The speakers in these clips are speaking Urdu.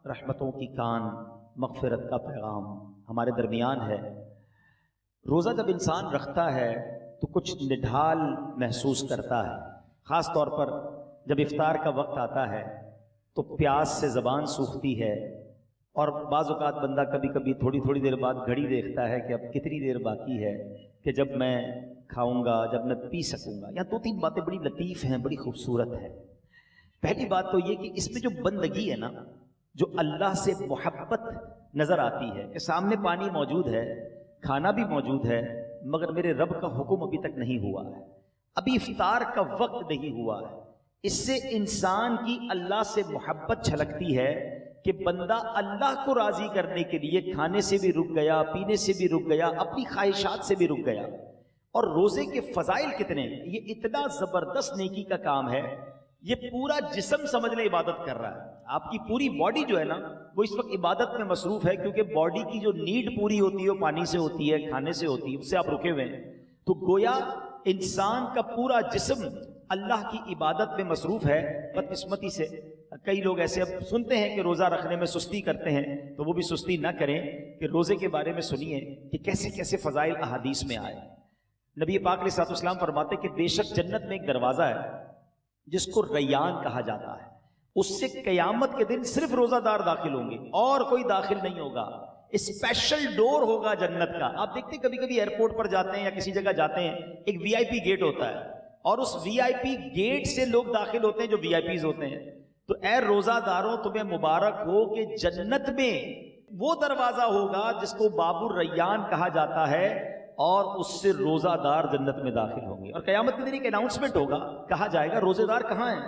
رحمتوں کی کان، مغفرت کا پیغام ہمارے درمیان ہے۔ روزہ جب انسان رکھتا ہے تو کچھ نڈھال محسوس کرتا ہے، خاص طور پر جب افطار کا وقت آتا ہے تو پیاس سے زبان سوکھتی ہے، اور بعض اوقات بندہ کبھی کبھی تھوڑی دیر بعد گھڑی دیکھتا ہے کہ اب کتنی دیر باقی ہے کہ جب میں کھاؤں گا، جب میں پی سکوں گا۔ یہاں دو تین باتیں بڑی لطیف ہیں، بڑی خوبصورت ہیں۔ پہلی بات تو یہ کہ اس میں جو بندگی ہے نا، جو اللہ سے محبت نظر آتی ہے کہ سامنے پانی موجود ہے، کھانا بھی موجود ہے، مگر میرے رب کا حکم ابھی تک نہیں ہوا ہے، ابھی افطار کا وقت نہیں ہوا ہے۔ اس سے انسان کی اللہ سے محبت چھلکتی ہے کہ بندہ اللہ کو راضی کرنے کے لیے کھانے سے بھی رک گیا، پینے سے بھی رک گیا، اپنی خواہشات سے بھی رک گیا۔ اور روزے کے فضائل کتنے ہیں، یہ اتنا زبردست نیکی کا کام ہے، یہ پورا جسم سمجھ لے عبادت کر رہا ہے۔ آپ کی پوری باڈی جو ہے نا وہ اس وقت عبادت میں مصروف ہے، کیونکہ باڈی کی جو نیڈ پوری ہوتی ہے وہ پانی سے ہوتی ہے، کھانے سے ہوتی ہے، اس سے آپ رکے ہوئے ہیں۔ تو گویا انسان کا پورا جسم اللہ کی عبادت میں مصروف ہے۔ بدقسمتی سے کئی لوگ ایسے اب سنتے ہیں کہ روزہ رکھنے میں سستی کرتے ہیں، تو وہ بھی سستی نہ کریں کہ روزے کے بارے میں سنیے کہ کیسے کیسے فضائل احادیث میں آئے۔ نبی پاک علیہ الصلوۃ والسلام فرماتے کہ بے شک جنت میں ایک دروازہ ہے جس کو ریان کہا جاتا ہے، اس سے قیامت کے دن صرف روزہ دار داخل ہوں گے اور کوئی داخل نہیں ہوگا۔ اسپیشل ڈور ہوگا جنت کا۔ آپ دیکھتے ہیں کبھی کبھی ایئرپورٹ پر جاتے ہیں یا کسی جگہ جاتے ہیں، ایک وی آئی پی گیٹ ہوتا ہے، اور اس وی آئی پی گیٹ سے لوگ داخل ہوتے ہیں جو وی آئی پیز ہوتے ہیں۔ تو اے روزہ داروں تمہیں مبارک ہو کہ جنت میں وہ دروازہ ہوگا جس کو باب الریان کہا جاتا ہے، اور اس سے روزہ دار جنت میں داخل ہوں گے۔ اور قیامت کے دن ایک اناؤنسمنٹ ہوگا، کہا جائے گا روزے دار کہاں ہیں؟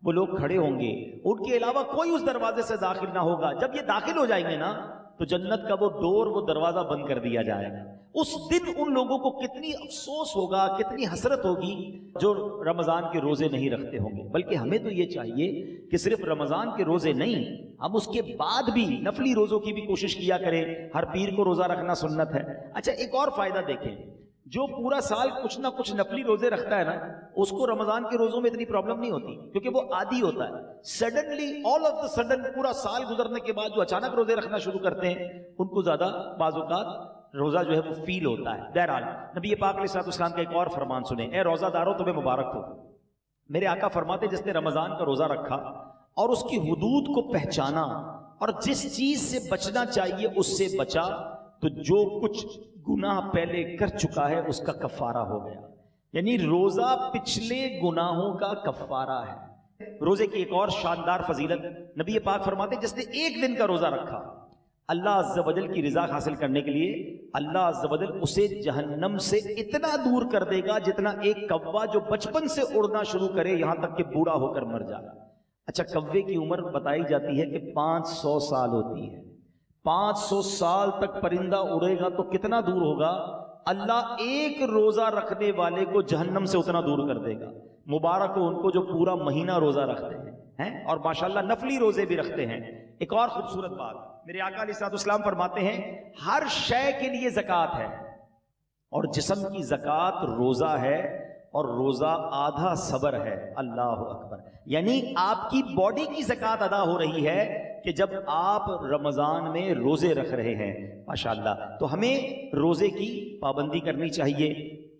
وہ لوگ کھڑے ہوں گے، ان کے علاوہ کوئی اس دروازے سے داخل نہ ہوگا۔ جب یہ داخل ہو جائیں گے نا تو جنت کا وہ ڈور، وہ دروازہ بند کر دیا جائے گا۔ اس دن ان لوگوں کو کتنی افسوس ہوگا، کتنی حسرت ہوگی جو رمضان کے روزے نہیں رکھتے ہوں گے۔ بلکہ ہمیں تو یہ چاہیے کہ صرف رمضان کے روزے نہیں، ہم اس کے بعد بھی نفلی روزوں کی بھی کوشش کیا کریں۔ ہر پیر کو روزہ رکھنا سنت ہے۔ اچھا ایک اور فائدہ دیکھیں، جو پورا سال کچھ نہ کچھ نفلی روزے رکھتا ہے نا، اس کو رمضان کے روزوں میں اتنی پرابلم نہیں ہوتی، کیونکہ وہ عادی ہوتا ہے۔ Suddenly all of the sudden پورا سال گزرنے کے بعد جو اچانک روزے رکھنا شروع کرتے ہیں، ان کو زیادہ بعض اوقات روزہ جو ہے وہ فیل ہوتا ہے۔ بہرحال نبی پاک علیہ الصلوۃ والسلام کا ایک اور فرمان سنیں، اے روزہ داروں تمہیں مبارک ہو۔ میرے آقا فرماتے جس نے رمضان کا روزہ رکھا اور اس کی حدود کو پہچانا اور جس چیز سے بچنا چاہیے اس سے بچا، تو جو کچھ گناہ پہلے کر چکا ہے اس کا کفارہ ہو گیا۔ یعنی روزہ پچھلے گناہوں کا کفارہ ہے۔ روزے کی ایک اور شاندار فضیلت، نبی پاک فرماتے جس نے ایک دن کا روزہ رکھا، اللہ عز و جل کی رضا حاصل کرنے کے لیے اللہ عز و جل اسے جہنم سے اتنا دور کر دے گا جتنا ایک کوا جو بچپن سے اڑنا شروع کرے یہاں تک کہ بوڑھا ہو کر مر جائے۔ اچھا کوے کی عمر بتائی جاتی ہے کہ 500 سال ہوتی ہے۔ 500 سال تک پرندہ اڑے گا تو کتنا دور ہوگا؟ اللہ ایک روزہ رکھنے والے کو جہنم سے اتنا دور کر دے گا۔ مبارک ہو ان کو جو پورا مہینہ روزہ رکھتے ہیں اور ماشاءاللہ نفلی روزے بھی رکھتے ہیں۔ ایک اور خوبصورت بات، میرے آقا علیہ الصلوۃ والسلام فرماتے ہیں ہر شے کے لیے زکوٰۃ ہے، اور جسم کی زکوٰۃ روزہ ہے، اور روزہ آدھا صبر ہے۔ اللہ اکبر۔ یعنی آپ کی باڈی کی زکوٰۃ ادا ہو رہی ہے کہ جب آپ رمضان میں روزے رکھ رہے ہیں۔ ماشاءاللہ، تو ہمیں روزے کی پابندی کرنی چاہیے۔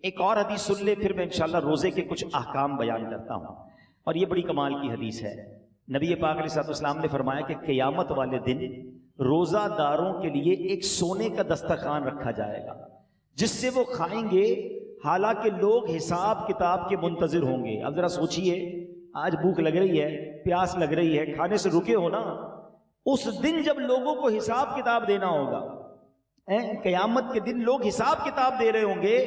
ایک اور حدیث سن لے، پھر میں انشاءاللہ روزے کے کچھ احکام بیان کرتا ہوں، اور یہ بڑی کمال کی حدیث ہے۔ نبی پاک علیہ الصلوۃ والسلام نے فرمایا کہ قیامت والے دن روزہ داروں کے لیے ایک سونے کا دسترخوان رکھا جائے گا جس سے وہ کھائیں گے، حالانکہ لوگ حساب کتاب کے منتظر ہوں گے۔ اب ذرا سوچئے، آج بھوک لگ رہی ہے، پیاس لگ رہی ہے، کھانے سے رکے ہو نا، اس دن جب لوگوں کو حساب کتاب دینا ہوگا، قیامت کے دن لوگ حساب کتاب دے رہے ہوں گے،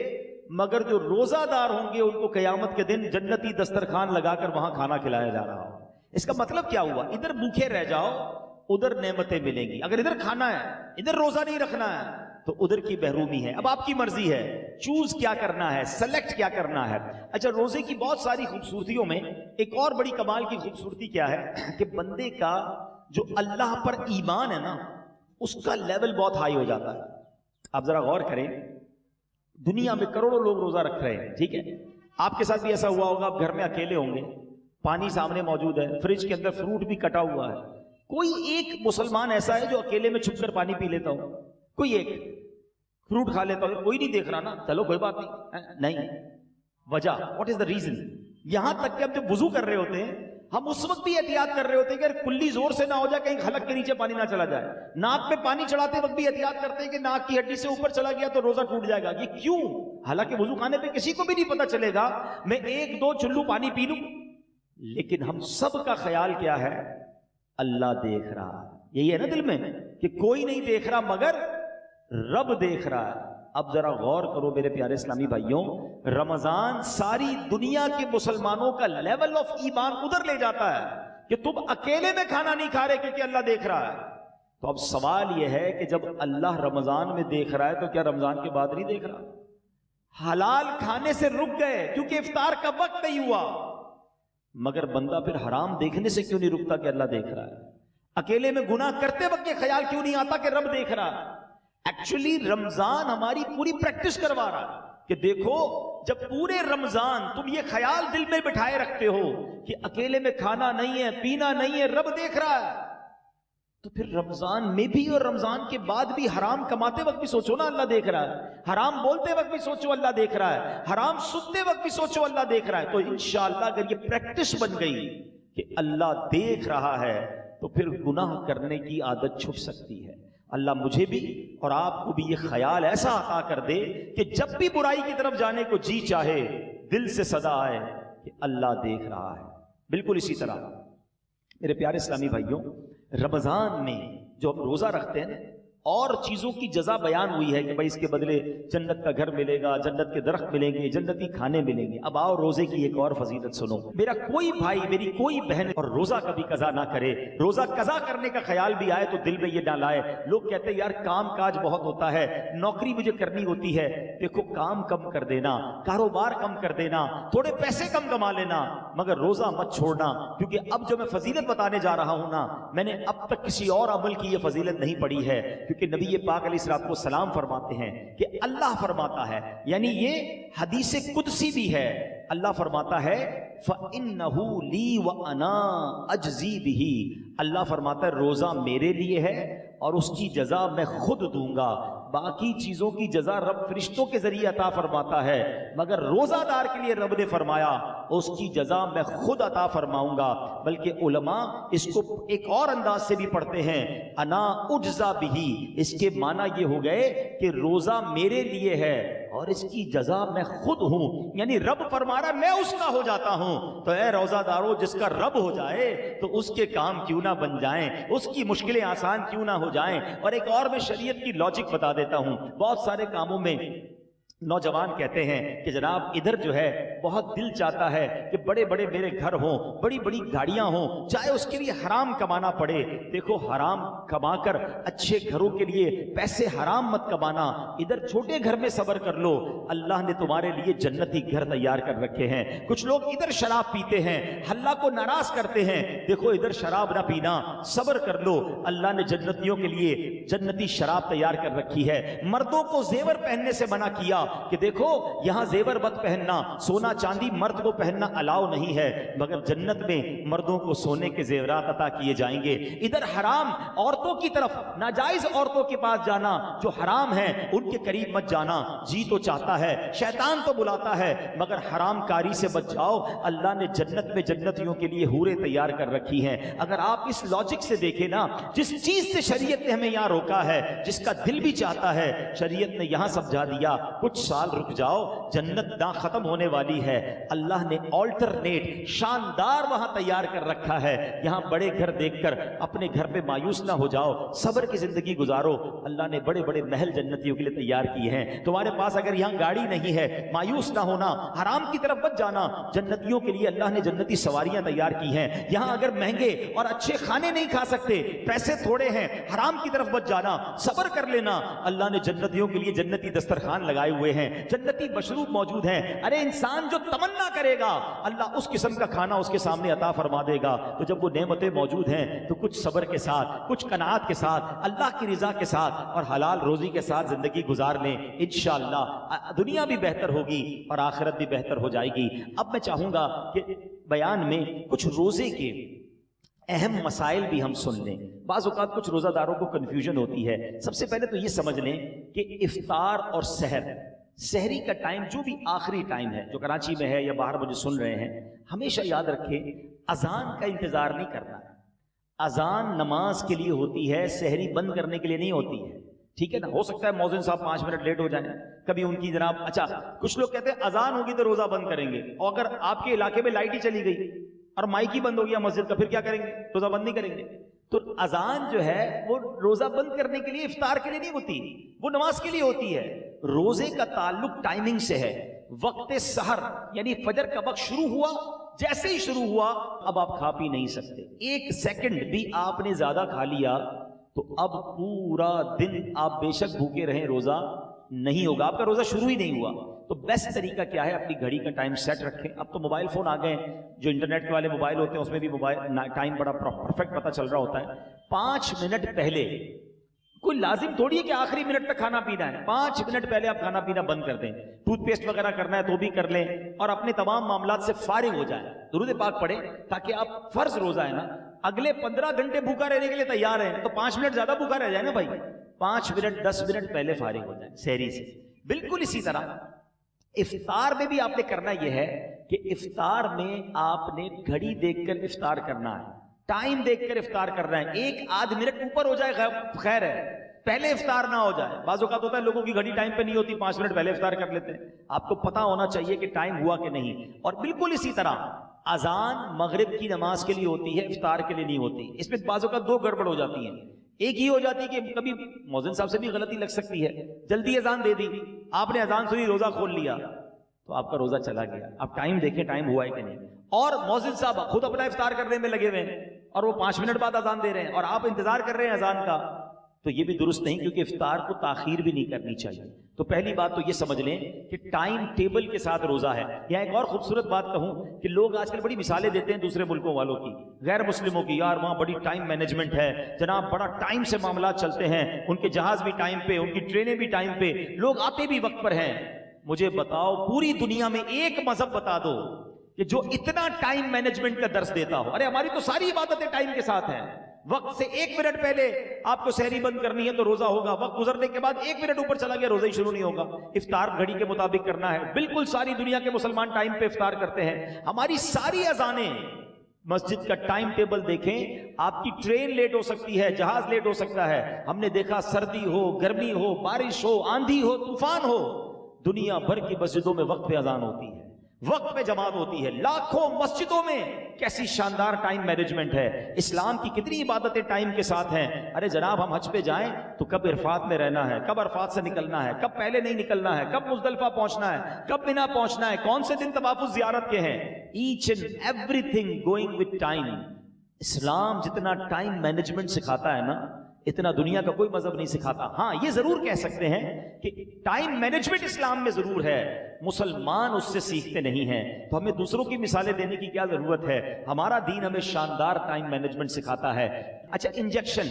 مگر جو روزہ دار ہوں گے ان کو قیامت کے دن جنتی دسترخوان لگا کر وہاں کھانا کھلایا جا رہا ہوگا۔ اس کا مطلب کیا ہوا؟ ادھر بھوکے رہ جاؤ، ادھر نعمتیں ملیں گی۔ اگر ادھر کھانا ہے، ادھر روزہ نہیں رکھنا ہے، تو ادھر کی محرومی ہے۔ اب آپ کی مرضی ہے، چوز کیا کرنا ہے، سلیکٹ کیا کرنا ہے۔ اچھا روزے کی بہت ساری خوبصورتیوں میں ایک اور بڑی کمال کی خوبصورتی کیا ہے کہ بندے کا جو اللہ پر ایمان ہے نا، اس کا لیول بہت ہائی ہو جاتا ہے۔ آپ ذرا غور کریں، دنیا میں کروڑوں لوگ روزہ رکھ رہے ہیں، ٹھیک ہے، آپ کے ساتھ بھی ایسا ہوا ہوگا، آپ گھر میں اکیلے ہوں گے، پانی سامنے موجود ہے، فریج کے اندر فروٹ بھی کٹا ہوا ہے، کوئی ایک مسلمان ایسا ہے جو اکیلے میں چھپ کر پانی پی لیتا ہو؟ کوئی ایک فروٹ کھا لیتا ہو؟ کوئی نہیں دیکھ رہا نا، چلو کوئی بات نہیں. وجہ واٹ از دا ریزن؟ یہاں تک کہ ہم جب وضو کر رہے ہوتے ہیں ہم اس وقت بھی احتیاط کر رہے ہوتے ہیں کہ کلی زور سے نہ ہو جائے، کہیں حلق کے نیچے پانی نہ چلا جائے. ناک میں پانی چڑھاتے وقت بھی احتیاط کرتے ہیں کہ ناک کی ہڈی سے اوپر چلا گیا تو روزہ ٹوٹ جائے گا. یہ کیوں؟ حالانکہ وضو خانے پہ کسی کو بھی نہیں پتا چلے گا، میں 1-2 چلو پانی پی لوں. لیکن ہم سب کا خیال کیا ہے؟ اللہ دیکھ رہا. یہی ہے نا دل میں کہ کوئی نہیں دیکھ رہا مگر رب دیکھ رہا ہے. اب ذرا غور کرو میرے پیارے اسلامی بھائیوں، رمضان ساری دنیا کے مسلمانوں کا لیول آف ایمان ادھر لے جاتا ہے کہ تم اکیلے میں کھانا نہیں کھا رہے کیونکہ اللہ دیکھ رہا ہے. تو اب سوال یہ ہے کہ جب اللہ رمضان میں دیکھ رہا ہے تو کیا رمضان کے بعد نہیں دیکھ رہا؟ حلال کھانے سے رک گئے کیونکہ افطار کا وقت نہیں ہوا، مگر بندہ پھر حرام دیکھنے سے کیوں نہیں رکتا کہ اللہ دیکھ رہا ہے؟ اکیلے میں گناہ کرتے وقت یہ خیال کیوں نہیں آتا کہ رب دیکھ رہا ہے؟ ایکچولی رمضان ہماری پوری پریکٹس کروا رہا ہے کہ دیکھو جب پورے رمضان تم یہ خیال دل میں بٹھائے رکھتے ہو کہ اکیلے میں کھانا نہیں ہے، پینا نہیں ہے، رب دیکھ رہا ہے، تو پھر رمضان میں بھی اور رمضان کے بعد بھی حرام کماتے وقت بھی سوچو نا اللہ دیکھ رہا ہے، حرام بولتے وقت بھی سوچو اللہ دیکھ رہا ہے، حرام سنتے وقت بھی سوچو اللہ دیکھ رہا ہے. تو انشاءاللہ اگر یہ پریکٹس بن گئی کہ اللہ دیکھ رہا ہے تو پھر گناہ کرنے کی عادت چھٹ سکتی ہے. اللہ مجھے بھی اور آپ کو بھی یہ خیال ایسا عطا کر دے کہ جب بھی برائی کی طرف جانے کو جی چاہے دل سے صدا آئے کہ اللہ دیکھ رہا ہے. بالکل اسی طرح میرے پیارے اسلامی بھائیوں، رمضان میں جو ہم روزہ رکھتے ہیں اور چیزوں کی جزا بیان ہوئی ہے کہ بھائی اس کے بدلے جنت کا گھر ملے گا، جنت کے درخت ملیں گے، جنتی کھانے ملیں گے. اب آؤ روزے کی ایک اور فضیلت سنو. میرا کوئی بھائی، میری کوئی بہن اور روزہ کبھی قضا نہ کرے. روزہ قضا کرنے کا خیال بھی آئے تو دل میں یہ نہ لائے. لوگ کہتے ہیں یار کام کاج بہت ہوتا ہے، نوکری مجھے کرنی ہوتی ہے. دیکھو کام کم کر دینا، کاروبار کم کر دینا، تھوڑے پیسے کم کما لینا، مگر روزہ مت چھوڑنا. کیونکہ اب جو میں فضیلت بتانے جا رہا ہوں نا، میں نے اب تک کسی اور عمل کی یہ فضیلت نہیں پڑھی ہے. کیونکہ نبی پاک علیہ الصلوۃ والسلام فرماتے ہیں کہ اللہ فرماتا ہے، یعنی یہ حدیث قدسی بھی ہے، اللہ فرماتا ہے فَإِنَّهُ لِي وَأَنَا أَجْزِي بِهِ. اللہ فرماتا ہے روزہ میرے لیے ہے اور اس کی جزا میں خود دوں گا. باقی چیزوں کی جزا رب فرشتوں کے ذریعے عطا فرماتا ہے، مگر روزہ دار کے لیے رب نے فرمایا اس کی جزا میں خود عطا فرماؤں گا. بلکہ علماء اس کو ایک اور انداز سے بھی پڑھتے ہیں، انا اجزا بہی. اس کے معنی یہ ہو گئے کہ روزہ میرے لیے ہے اور اس کی جزا میں خود ہوں. یعنی رب فرما رہا میں اس کا ہو جاتا ہوں. تو اے روزہ دارو، جس کا رب ہو جائے تو اس کے کام کیوں نہ بن جائیں، اس کی مشکلیں آسان کیوں نہ ہو جائیں. اور ایک اور میں شریعت کی لاجک بتا دیتا ہوں. بہت سارے کاموں میں نوجوان کہتے ہیں کہ جناب ادھر جو ہے بہت دل چاہتا ہے کہ بڑے بڑے میرے گھر ہوں، بڑی بڑی گاڑیاں ہوں، چاہے اس کے لیے حرام کمانا پڑے. دیکھو حرام کما کر اچھے گھروں کے لیے پیسے حرام مت کمانا، ادھر چھوٹے گھر میں صبر کر لو، اللہ نے تمہارے لیے جنتی گھر تیار کر رکھے ہیں. کچھ لوگ ادھر شراب پیتے ہیں، اللہ کو ناراض کرتے ہیں، دیکھو ادھر شراب نہ پینا، صبر کر لو، اللہ نے جنتیوں کے لیے جنتی شراب تیار کر رکھی ہے. مردوں کو زیور پہننے سے منع کیا کہ دیکھو یہاں زیور مت پہننا، سونا چاندی مرد کو پہننا الاؤ نہیں ہے، مگر جنت میں مردوں کو سونے کے زیورات عطا کیے جائیں گے. ادھر حرام عورتوں کی طرف، ناجائز عورتوں کے پاس جانا جو حرام ہیں ان کے قریب مت جانا. جی تو چاہتا ہے، شیطان تو بلاتا ہے، مگر حرام کاری سے بچ جاؤ. اللہ نے جنت میں جنتیوں کے لیے حوریں تیار کر رکھی ہیں. اگر آپ اس لاجک سے دیکھیں نا، جس چیز سے شریعت نے ہمیں یہاں روکا ہے، جس کا دل بھی چاہتا ہے، شریعت نے یہاں سمجھا دیا کچھ سال رک جاؤ، جنت نہ ختم ہونے والی ہے. اللہ نے آلٹرنیٹ شاندار وہاں تیار کر رکھا ہے. یہاں بڑے گھر دیکھ کر اپنے گھر پہ مایوس نہ ہو جاؤ، صبر کی زندگی گزارو. اللہ نے بڑے بڑے محل جنتیوں کے لیے تیار کیے ہیں. تمہارے پاس اگر یہاں گاڑی نہیں ہے، مایوس نہ ہونا، حرام کی طرف مت جانا. جنتیوں کے لیے اللہ نے جنتی سواریاں تیار کی ہیں. یہاں اگر مہنگے اور اچھے کھانے نہیں کھا سکتے، پیسے تھوڑے ہیں، حرام کی طرف مت جانا، صبر کر لینا. اللہ نے جنتیوں کے لیے جنتی دسترخوان لگائے ہوئے ہیں، جنتی مشروب موجود ہیں. ارے انسان جو تمنا کرے گا اللہ اس قسم کا کھانا اس کے سامنے عطا فرما دے گا. تو جب وہ نعمتیں موجود ہیں تو کچھ صبر کے ساتھ، کچھ قناعت کے ساتھ، اللہ کی رضا کے ساتھ اور حلال روزی کے ساتھ زندگی گزار لیں. انشاءاللہ دنیا بھی بہتر ہوگی اور آخرت بھی بہتر ہو جائے گی. اب میں چاہوں گا کہ بیان میں کچھ روزے کے اہم مسائل بھی ہم سن لیں. بعض اوقات کچھ روزہ داروں کو کنفیوژن ہوتی ہے. سب سے پہلے تو یہ سمجھ لیں کہ افطار اور سحری کا ٹائم جو بھی آخری ٹائم ہے, جو کراچی میں ہے یا باہر مجھے سن رہے ہیں, ہمیشہ یاد رکھیں اذان کا انتظار نہیں کرنا. اذان نماز کے لیے ہوتی ہے, سحری بند کرنے کے لیے نہیں ہوتی ہے. ٹھیک ہے نا, ہو سکتا ہے مؤذن صاحب 5 منٹ لیٹ ہو جائیں, کبھی ان کی جناب. اچھا, کچھ لوگ کہتے ہیں اذان ہوگی تو روزہ بند کریں گے, اور اگر آپ کے علاقے میں لائٹ ہی چلی گئی اور مائک ہی بند ہو گیا مسجد کا, پھر کیا کریں گے؟ روزہ بند نہیں کریں گے. تو اذان جو ہے وہ روزہ بند کرنے کے لیے, افطار کے لیے نہیں ہوتی, وہ نماز کے لیے ہوتی ہے. روزے کا تعلق ٹائمنگ سے ہے. وقت سحر یعنی فجر کا وقت شروع ہوا, جیسے ہی شروع ہوا اب آپ کھا پی نہیں سکتے. 1 سیکنڈ بھی آپ نے زیادہ کھا لیا تو اب پورا دن آپ بے شک بھوکے رہیں, روزہ نہیں ہوگا, آپ کا روزہ شروع ہی نہیں ہوا. تو بیسٹ طریقہ کیا ہے, اپنی گھڑی کا ٹائم سیٹ رکھیں. اب تو موبائل فون آ گئے ہیں, جو انٹرنیٹ کے والے موبائل ہوتے ہیں اس میں بھی موبائل ٹائم بڑا پرفیکٹ پتہ چل رہا ہوتا ہے. 5 منٹ پہلے, کوئی لازم تھوڑی ہے کہ آخری منٹ تک کھانا پینا ہے, 5 منٹ پہلے آپ کھانا پینا بند کر دیں. ٹوتھ پیسٹ وغیرہ کرنا ہے تو بھی کر لیں, اور اپنے تمام معاملات سے فارغ ہو جائیں. درود پاک پڑھیں تاکہ آپ, فرض روزہ ہے نا, اگلے 15 گھنٹے بھوکا رہنے کے لیے تیار ہیں, تو 5 منٹ زیادہ بھوکا رہ جائے نا بھائی, 5 منٹ 10 منٹ پہلے فارغ ہو جائیں سحری سے. بالکل اسی طرح افطار میں بھی آپ نے کرنا یہ ہے کہ افطار میں آپ نے گھڑی دیکھ کر افطار کرنا ہے, ٹائم دیکھ کر افطار کرنا ہے. 1-8 منٹ اوپر ہو جائے خیر ہے, پہلے افطار نہ ہو جائے. بعض اوقات ہوتا ہے لوگوں کی گھڑی ٹائم پہ نہیں ہوتی, 5 منٹ پہلے افطار کر لیتے ہیں. آپ کو پتا ہونا چاہیے کہ ٹائم ہوا کہ نہیں. اور بالکل اسی طرح اذان مغرب کی نماز کے لیے ہوتی ہے, افطار کے لیے نہیں ہوتی. اس میں بعض اوقات 2 گڑبڑ ہو جاتی ہیں. ایک ہی ہو جاتی ہے کہ کبھی مؤذن صاحب سے بھی غلطی لگ سکتی ہے, جلدی اذان دے دی, آپ نے اذان سنی روزہ کھول لیا تو آپ کا روزہ چلا گیا. آپ ٹائم دیکھیں ٹائم ہوا ہے کہ نہیں. اور مؤذن صاحب خود اپنا افطار کرنے میں لگے ہوئے ہیں اور وہ 5 منٹ بعد اذان دے رہے ہیں اور آپ انتظار کر رہے ہیں اذان کا, تو یہ بھی درست نہیں, کیونکہ افطار کو تاخیر بھی نہیں کرنی چاہیے. تو پہلی بات تو یہ سمجھ لیں کہ ٹائم ٹیبل کے ساتھ روزہ ہے. یہاں ایک اور خوبصورت بات کہوں کہ لوگ آج کل بڑی مثالیں دیتے ہیں دوسرے ملکوں والوں کی, غیر مسلموں کی, یار وہاں بڑی ٹائم مینجمنٹ ہے جناب, بڑا ٹائم سے معاملات چلتے ہیں, ان کے جہاز بھی ٹائم پہ, ان کی ٹرینیں بھی ٹائم پہ, لوگ آتے بھی وقت پر ہیں. مجھے بتاؤ پوری دنیا میں ایک مذہب بتا دو کہ جو اتنا ٹائم مینجمنٹ کا درس دیتا ہو. ارے ہماری تو ساری عبادتیں ٹائم کے ساتھ ہیں. وقت سے 1 منٹ پہلے آپ کو سحری بند کرنی ہے تو روزہ ہوگا, وقت گزرنے کے بعد 1 منٹ اوپر چلا گیا روزہ ہی شروع نہیں ہوگا. افطار گھڑی کے مطابق کرنا ہے. بالکل ساری دنیا کے مسلمان ٹائم پہ افطار کرتے ہیں. ہماری ساری اذانیں, مسجد کا ٹائم ٹیبل دیکھیں, آپ کی ٹرین لیٹ ہو سکتی ہے, جہاز لیٹ ہو سکتا ہے. ہم نے دیکھا سردی ہو, گرمی ہو, بارش ہو, آندھی ہو, طوفان ہو, دنیا بھر کی مسجدوں میں وقت پہ اذان ہوتی ہے, وقت پہ جماعت ہوتی ہے. لاکھوں مسجدوں میں کیسی شاندار ٹائم مینجمنٹ ہے. اسلام کی کتنی عبادتیں ٹائم کے ساتھ ہیں. ارے جناب ہم حج پہ جائیں تو کب عرفات میں رہنا ہے, کب عرفات سے نکلنا ہے, کب پہلے نہیں نکلنا ہے, کب مزدلفہ پہنچنا ہے, کب مینا پہنچنا ہے, کون سے دن طواف زیارت کے ہیں. H and every thing going with time. اسلام جتنا ٹائم مینجمنٹ سکھاتا ہے نا, اتنا دنیا کا کوئی مذہب نہیں سکھاتا. ہاں یہ ضرور کہہ سکتے ہیں کہ ٹائم مینجمنٹ اسلام میں ضرور ہے, مسلمان اس سے سیکھتے نہیں ہیں. تو ہمیں دوسروں کی مثالیں دینے کی کیا ضرورت ہے, ہمارا دین ہمیں شاندار ٹائم مینجمنٹ سکھاتا ہے. اچھا انجیکشن,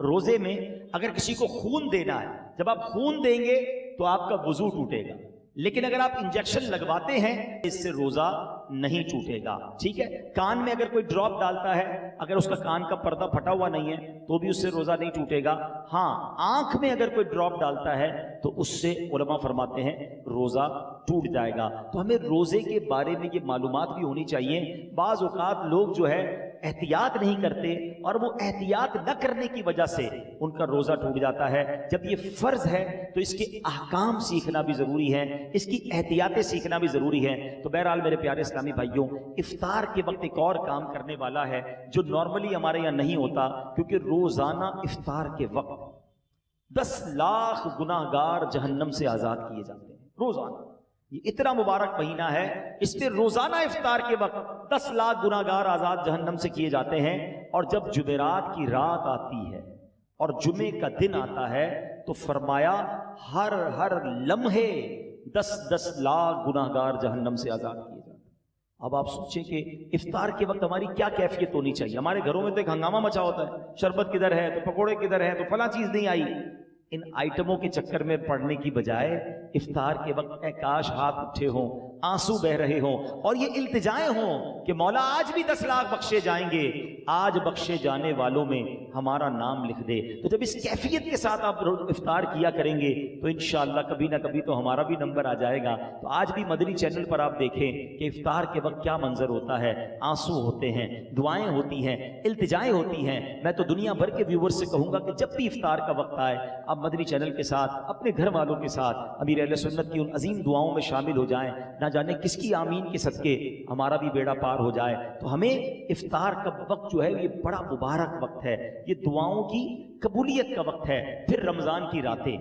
روزے میں اگر کسی کو خون دینا ہے, جب آپ خون دیں گے تو آپ کا وضو ٹوٹے گا, لیکن اگر آپ انجیکشن لگواتے ہیں اس سے روزہ نہیں ٹوٹے گا. ٹھیک ہے, کان میں اگر کوئی ڈراپ ڈالتا ہے, اگر اس کا کان کا پردہ پھٹا ہوا نہیں ہے تو بھی اس سے روزہ نہیں ٹوٹے گا. ہاں آنکھ میں اگر کوئی ڈراپ ڈالتا ہے تو اس سے علماء فرماتے ہیں روزہ ٹوٹ جائے گا. تو ہمیں روزے کے بارے میں یہ معلومات بھی ہونی چاہیے. بعض اوقات لوگ جو ہے احتیاط نہیں کرتے اور وہ احتیاط نہ کرنے کی وجہ سے ان کا روزہ ٹوٹ جاتا ہے. جب یہ فرض ہے تو اس کے احکام سیکھنا بھی ضروری ہے, اس کی احتیاطیں سیکھنا بھی ضروری ہے. تو بہرحال میرے پیارے اسلامی بھائیوں, افطار کے وقت ایک اور کام کرنے والا ہے جو نارملی ہمارے یہاں نہیں ہوتا, کیونکہ روزانہ افطار کے وقت 10 لاکھ گناہگار جہنم سے آزاد کیے جاتے ہیں روزانہ. یہ اتنا مبارک مہینہ ہے, اس پہ روزانہ افطار کے وقت 10 لاکھ گناہگار آزاد جہنم سے کیے جاتے ہیں. اور جب جمعرات کی رات آتی ہے اور جمعے کا دن آتا ہے تو فرمایا ہر لمحے 10 لاکھ گناہگار جہنم سے آزاد کیے جاتے ہیں. اب آپ سوچیں کہ افطار کے وقت ہماری کیا کیفیت ہونی چاہیے. ہمارے گھروں میں تو ایک ہنگامہ مچا ہوتا ہے, شربت کدھر ہے تو پکوڑے کدھر ہے تو فلاں چیز نہیں آئی. ان آئٹموں کے چکر میں پڑنے کی بجائے افطار کے وقت اے کاش ہاتھ اٹھے ہوں, آنسو بہ رہے ہوں اور یہ التجائیں ہوں کہ مولا آج بھی 10 لاکھ بخشے جائیں گے، آج بخشے جانے والوں میں ہمارا نام لکھ دے۔ تو جب اس کیفیت کے ساتھ آپ افطار کیا کریں گے تو انشاءاللہ کبھی نہ کبھی تو ہمارا بھی نمبر آ جائے گا۔ تو آج بھی مدنی چینل پر آپ دیکھیں کہ افطار کے وقت کیا منظر ہوتا ہے، آنسو ہوتے ہیں، دعائیں ہوتی ہیں، التجائیں ہوتی ہیں۔ میں تو دنیا بھر کے ویورز سے کہوں گا کہ جب بھی افطار کا وقت آئے آپ مدنی چینل کے ساتھ اپنے گھر والوں کے ساتھ امیر اہل سنت کی ان عظیم دعاؤں میں شامل ہو جائیں، نہ جانے کس کی آمین کے صدقے ہمارا بھی بیڑا پار ہو جائے۔ تو ہمیں افطار کا وقت جو ہے یہ بڑا مبارک وقت ہے، یہ دعاؤں کی قبولیت کا وقت ہے۔ پھر رمضان کی راتیں،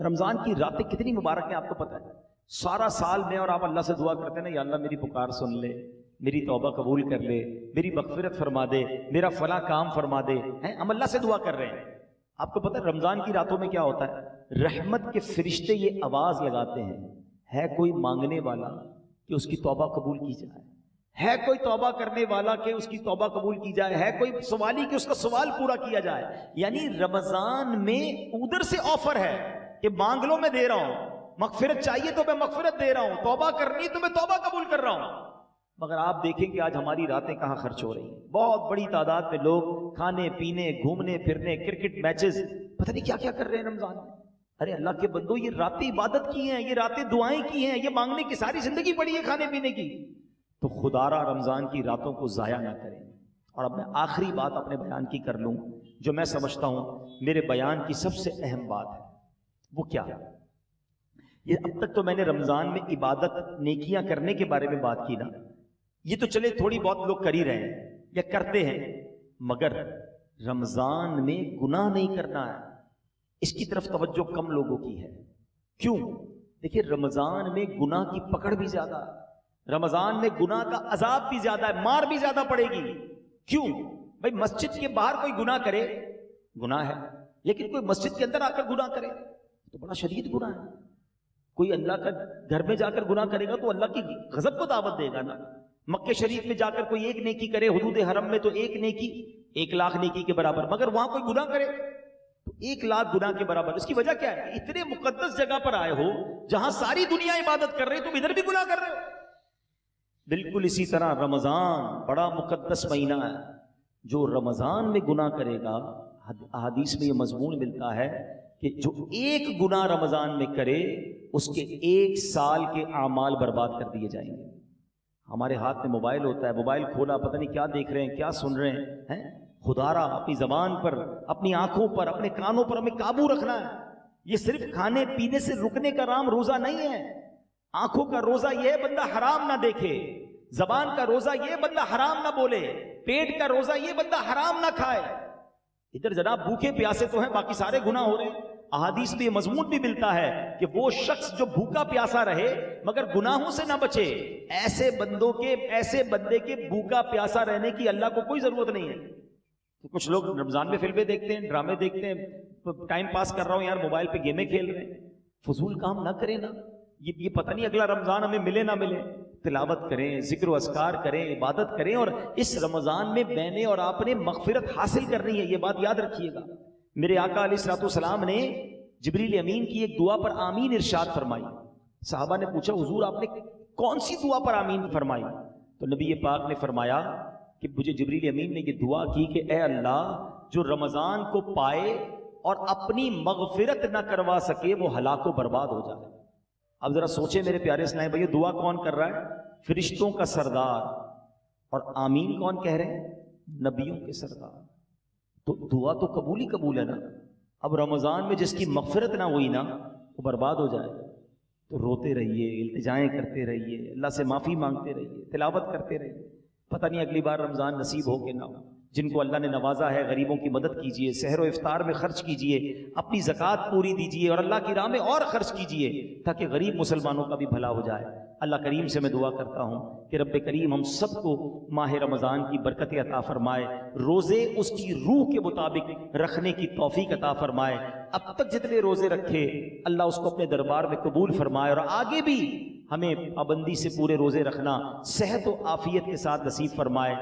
رمضان کی راتیں کتنی مبارک ہیں آپ کو پتہ ہے؟ سارا سال میں اور آپ اللہ سے دعا کرتے ہیں نا، یا اللہ میری پکار سن لے، میری توبہ قبول کر لے، میری مغفرت فرما دے، میرا فلاں کام فرما دے، ہم اللہ سے دعا کر رہے ہیں۔ آپ کو پتہ ہے رمضان کی راتوں میں کیا ہوتا ہے؟ رحمت کے فرشتے یہ آواز لگاتے ہیں، ہے کوئی مانگنے والا کہ اس کی توبہ قبول کی جائے، ہے کوئی توبہ کرنے والا کہ اس کی توبہ قبول کی جائے، ہے کوئی سوالی کہ اس کا سوال پورا کیا جائے۔ یعنی رمضان میں ادھر سے آفر ہے کہ مانگ لو میں دے رہا ہوں، مغفرت چاہیے تو میں مغفرت دے رہا ہوں، توبہ کرنی تو میں توبہ قبول کر رہا ہوں۔ مگر آپ دیکھیں کہ آج ہماری راتیں کہاں خرچ ہو رہی ہیں۔ بہت بڑی تعداد میں لوگ کھانے پینے، گھومنے پھرنے، کرکٹ میچز، پتہ نہیں کیا کیا کر رہے ہیں رمضان میں۔ ارے اللہ کے بندو، یہ راتیں عبادت کی ہیں، یہ راتیں دعائیں کی ہیں، یہ مانگنے کی ساری زندگی پڑی ہے کھانے پینے کی۔ تو خدا را رمضان کی راتوں کو ضائع نہ کریں۔ اور اب میں آخری بات اپنے بیان کی کر لوں، جو میں سمجھتا ہوں میرے بیان کی سب سے اہم بات ہے۔ وہ کیا ہے؟ یہ اب تک تو میں نے رمضان میں عبادت نیکیاں کرنے کے بارے میں بات کی نا، یہ تو چلے تھوڑی بہت لوگ کر ہی رہے ہیں یا کرتے ہیں، مگر رمضان میں گناہ نہیں کرنا ہے، اس کی طرف توجہ کم لوگوں کی ہے۔ کیوں؟ دیکھیں رمضان میں گناہ کی پکڑ بھی زیادہ ہے، رمضان میں گناہ کا عذاب بھی زیادہ ہے، مار بھی زیادہ پڑے گی۔ کیوں؟ بھائی مسجد کے باہر کوئی گناہ کرے گناہ ہے، لیکن کوئی مسجد کے اندر آ کر گناہ کرے تو بڑا شدید گناہ ہے۔ کوئی اللہ کا گھر میں جا کر گناہ کرے گا تو اللہ کی غضب کو دعوت دے گا نا۔ مکہ شریف میں جا کر کوئی ایک نیکی کرے، حدود حرم میں تو ایک نیکی 1,00,000 نیکی کے برابر، مگر وہاں کوئی گناہ کرے تو 1,00,000 گناہ کے برابر۔ اس کی وجہ کیا ہے؟ اتنے مقدس جگہ پر آئے ہو جہاں ساری دنیا عبادت کر رہے، تم ادھر بھی گناہ کر رہے ہو۔ بالکل اسی طرح رمضان بڑا مقدس مہینہ ہے، جو رمضان میں گناہ کرے گا، احادیث میں یہ مضمون ملتا ہے کہ جو ایک گناہ رمضان میں کرے اس کے 1 سال کے اعمال برباد کر دیے جائیں گے۔ ہمارے ہاتھ میں موبائل ہوتا ہے، موبائل کھولا پتہ نہیں کیا دیکھ رہے ہیں، کیا سن رہے ہیں۔ خدا را اپنی زبان پر، اپنی آنکھوں پر، اپنے کانوں پر ہمیں قابو رکھنا ہے۔ یہ صرف کھانے پینے سے رکنے کا نام روزہ نہیں ہے۔ آنکھوں کا روزہ یہ بندہ حرام نہ دیکھے، زبان کا روزہ یہ بندہ حرام نہ بولے، پیٹ کا روزہ یہ بندہ حرام نہ کھائے۔ ادھر جناب بھوکے پیاسے تو ہیں، باقی سارے گناہ ہو رہے ہیں۔ احادیث میں یہ مضمون بھی ملتا ہے کہ وہ شخص جو بھوکا پیاسا رہے مگر گناہوں سے نہ بچے، ایسے بندے کے بھوکا پیاسا رہنے کی اللہ کو کوئی ضرورت نہیں ہے۔ تو کچھ لوگ رمضان میں فلمیں دیکھتے ہیں، ڈرامے دیکھتے ہیں، ٹائم پاس کر رہا ہوں یار، موبائل پہ گیمیں کھیل رہے ہیں۔ فضول کام نہ کریں نا، یہ پتہ نہیں اگلا رمضان ہمیں ملے نہ ملے۔ تلاوت کریں، ذکر و اذکار کریں، عبادت کریں، اور اس رمضان میں میں نے اور آپ نے مغفرت حاصل کرنی ہے، یہ بات یاد رکھیے گا۔ میرے آقا علیہ الصلوۃ والسلام نے جبریل امین کی ایک دعا پر آمین ارشاد فرمائی۔ صحابہ نے پوچھا حضور آپ نے کون سی دعا پر آمین فرمائی؟ تو نبی پاک نے فرمایا کہ مجھے جبریل امین نے یہ دعا کی کہ اے اللہ، جو رمضان کو پائے اور اپنی مغفرت نہ کروا سکے وہ ہلاک و برباد ہو جائے۔ اب ذرا سوچیں میرے پیارے اسلام بھائی، دعا کون کر رہا ہے؟ فرشتوں کا سردار، اور آمین کون کہہ رہے ہیں؟ نبیوں کے سردار۔ تو دعا تو قبول ہی قبول ہے نا۔ اب رمضان میں جس کی مغفرت نہ ہوئی نا، وہ برباد ہو جائے۔ تو روتے رہیے، التجائیں کرتے رہیے، اللہ سے معافی مانگتے رہیے، تلاوت کرتے رہیے۔ پتہ نہیں اگلی بار رمضان نصیب ہو کہ نہ ہو۔ جن کو اللہ نے نوازا ہے غریبوں کی مدد کیجیے، سحر و افطار میں خرچ کیجیے، اپنی زکوٰۃ پوری دیجیے، اور اللہ کی راہ میں اور خرچ کیجیے تاکہ غریب مسلمانوں کا بھی بھلا ہو جائے۔ اللہ کریم سے میں دعا کرتا ہوں کہ رب کریم ہم سب کو ماہ رمضان کی برکت عطا فرمائے، روزے اس کی روح کے مطابق رکھنے کی توفیق عطا فرمائے۔ اب تک جتنے روزے رکھے اللہ اس کو اپنے دربار میں قبول فرمائے، اور آگے بھی ہمیں پابندی سے پورے روزے رکھنا صحت و عافیت کے ساتھ نصیب فرمائے۔